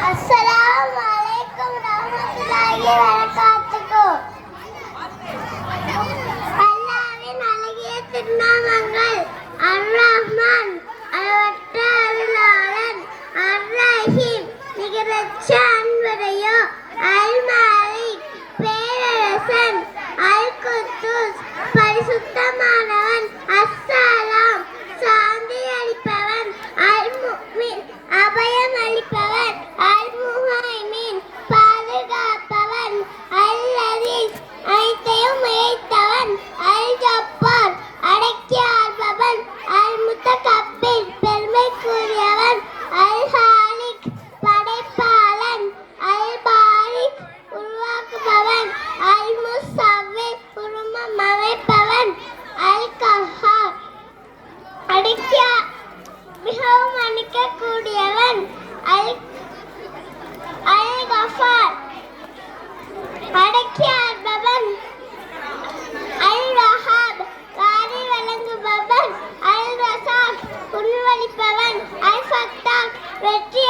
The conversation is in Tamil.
அஸ்ஸலாமு அலைக்கும் ரஹ்மத்துல்லாஹி வபரகாத்துஹு. அல்லாஹ்வின் அழகிய திருநாமங்கள் அர்-ரஹ்மான், அளவற்ற அருளாளன், அர்-ரஹீம், நிகரற்ற அன்புடையோ, அல்-மாலிக், பேரரசன், அல்-குத்தூஸ், பரிசுத்தமானவன், அஸ்ஸலாம், சாந்தி அளிப்பவன், அல்-முஃமின், அபயம் அளிப்பவன், அல்-முஹைமின், பாதுகாப்பவன், அல்-அஸீஸ், அனைத்தையும் இறைத்தவன், அல்-ஜப்பார், அடக்கி ஆள்பவன், அல்-முத்தகப்பிர், பெருமைக்குரியவன், அல்-ஹாலிக், படைப்பாளன், அல்-பாரிக், உருவாக்குபவன், அல்-முஸவ்விர், உருவம் அமைப்பவன், அல்-கஹ்ஹார், அடக்கி மிகவும் மன்னிக்கக்கூடியவன், அல்-கஃபார், அடக்கி ஆள்பவன், அல்-வஹாப், வாரி வழங்குபவன், அல்-ரஸாக், உணவளிப்பவன், அல்-ஃபத்தாஹ், வெற்றி